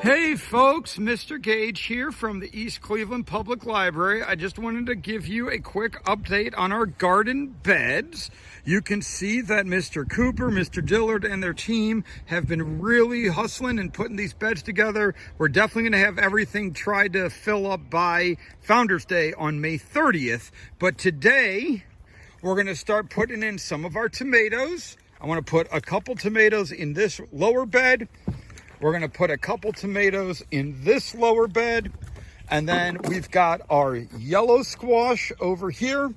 Hey folks, Mr. Gage here from the East Cleveland Public Library. I just wanted to give you a quick update on our garden beds. You can see that Mr. Cooper, Mr. Dillard, and their team have been really hustling and putting these beds together. We're definitely going to have everything tried to fill up by Founders Day on May 30th. But today, we're going to start putting in some of our tomatoes. I want to put a couple tomatoes in this lower bed. We're going to put a couple tomatoes in this lower bed. And then we've got our yellow squash over here.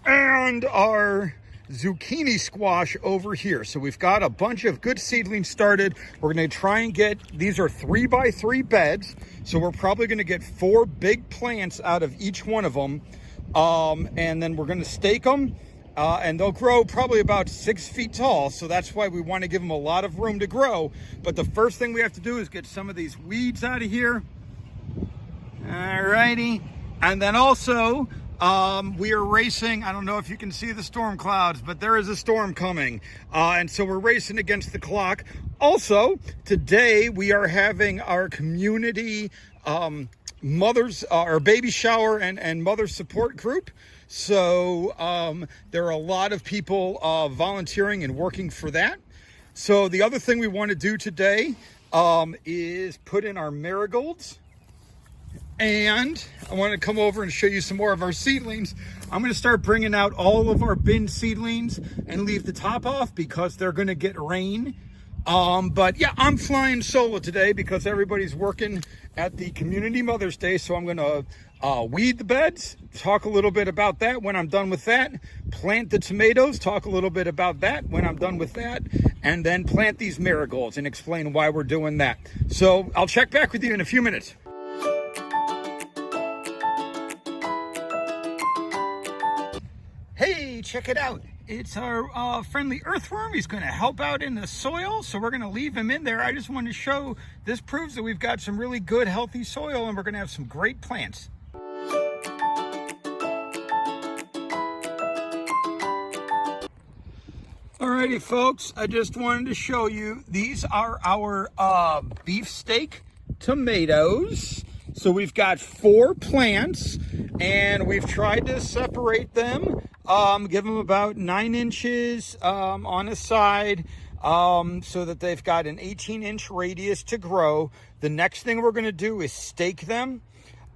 And our zucchini squash over here. So we've got a bunch of good seedlings started. We're going to try and get, these are 3x3 beds. So we're probably going to get 4 big plants out of each one of them. And then we're going to stake them. And they'll grow probably about 6 feet tall. So that's why we want to give them a lot of room to grow. But the first thing we have to do is get some of these weeds out of here. Alrighty. And then also, we are racing. I don't know if you can see the storm clouds, but there is a storm coming. And so we're racing against the clock. Also, today we are having our community mothers or baby shower and mother support group. So there are a lot of people volunteering and working for that. So the other thing we want to do today is put in our marigolds. And I want to come over and show you some more of our seedlings. I'm going to start bringing out all of our bin seedlings and leave the top off because they're going to get rain. But yeah, I'm flying solo today because everybody's working at the Community Mother's Day. So I'm going to weed the beds, talk a little bit about that when I'm done with that, plant the tomatoes, talk a little bit about that when I'm done with that, and then plant these marigolds and explain why we're doing that. So I'll check back with you in a few minutes. Hey, check it out. It's our friendly earthworm. He's going to help out in the soil, so we're going to leave him in there. I just wanted to show, this proves that we've got some really good, healthy soil, and we're going to have some great plants. Alrighty, folks, I just wanted to show you, these are our beefsteak tomatoes. So we've got 4 plants, and we've tried to separate them. Give them about 9 inches on a side so that they've got an 18-inch radius to grow. The next thing we're going to do is stake them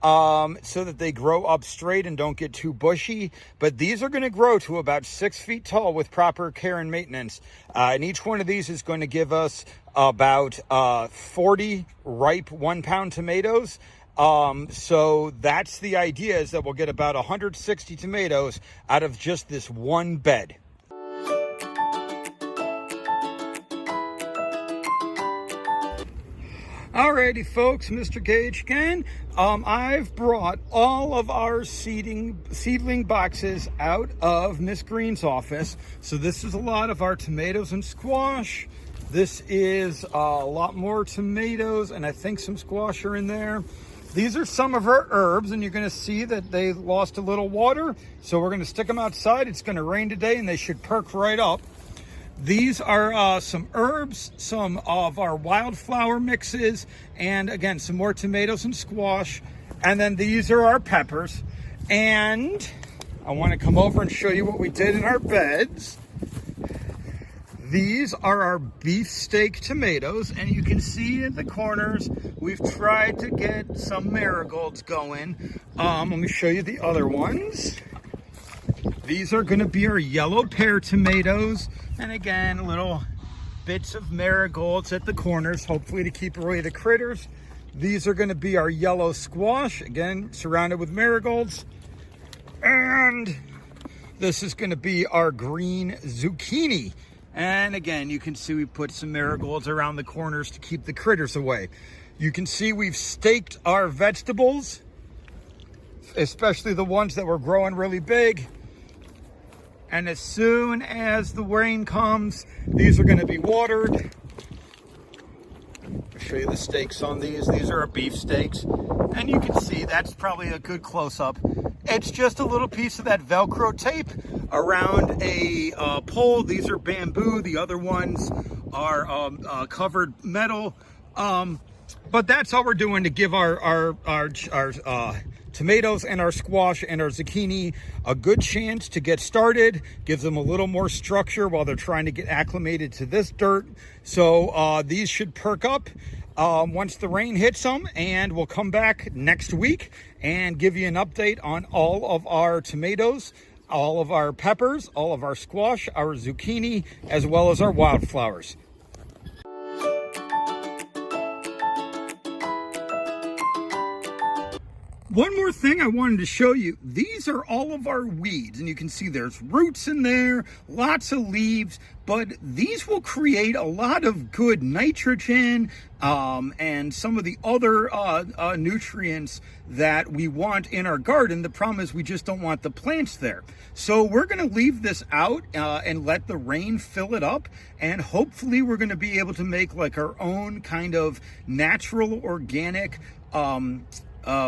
so that they grow up straight and don't get too bushy. But these are going to grow to about 6 feet tall with proper care and maintenance. And each one of these is going to give us about 40 ripe 1-pound tomatoes. So that's the idea, is that we'll get about 160 tomatoes out of just this one bed. Alrighty, folks, Mr. Gage again. I've brought all of our seedling boxes out of Miss Green's office. So this is a lot of our tomatoes and squash. This is a lot more tomatoes, and I think some squash are in there. These are some of our herbs, and you're going to see that they lost a little water. So we're going to stick them outside. It's going to rain today, and they should perk right up. These are some herbs, some of our wildflower mixes, and again, some more tomatoes and squash. And then these are our peppers. And I want to come over and show you what we did in our beds. These are our beefsteak tomatoes, and you can see in the corners, we've tried to get some marigolds going. Let me show you the other ones. These are going to be our yellow pear tomatoes, and again, little bits of marigolds at the corners, hopefully to keep away the critters. These are going to be our yellow squash, again, surrounded with marigolds. And this is going to be our green zucchini. And again, you can see we put some marigolds around the corners to keep the critters away. You can see we've staked our vegetables, especially the ones that were growing really big. And as soon as the rain comes, these are going to be watered. I'll show you the stakes on these. These are our beef steaks. And you can see that's probably a good close-up. It's just a little piece of that Velcro tape around a pole. These are bamboo. The other ones are covered metal. But that's all we're doing to give our tomatoes and our squash and our zucchini a good chance to get started, gives them a little more structure while they're trying to get acclimated to this dirt. So these should perk up once the rain hits them, and we'll come back next week and give you an update on all of our tomatoes, all of our peppers, all of our squash, our zucchini, as well as our wildflowers. One more thing I wanted to show you. These are all of our weeds, and you can see there's roots in there, lots of leaves, but these will create a lot of good nitrogen and some of the other nutrients that we want in our garden. The problem is we just don't want the plants there. So we're going to leave this out and let the rain fill it up, and hopefully we're going to be able to make like our own kind of natural organic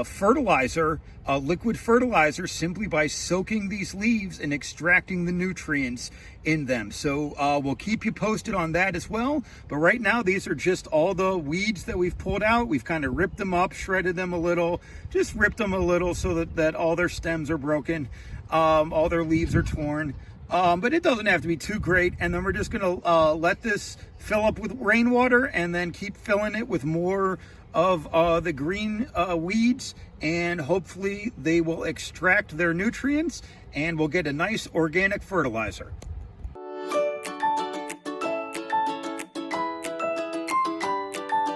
fertilizer, liquid fertilizer, simply by soaking these leaves and extracting the nutrients in them. So we'll keep you posted on that as well. But right now, these are just all the weeds that we've pulled out. We've kind of ripped them up, shredded them a little, just ripped them a little so that all their stems are broken, all their leaves are torn. But it doesn't have to be too great. And then we're just going to let this fill up with rainwater and then keep filling it with more of the green weeds, and hopefully they will extract their nutrients and we'll get a nice organic fertilizer.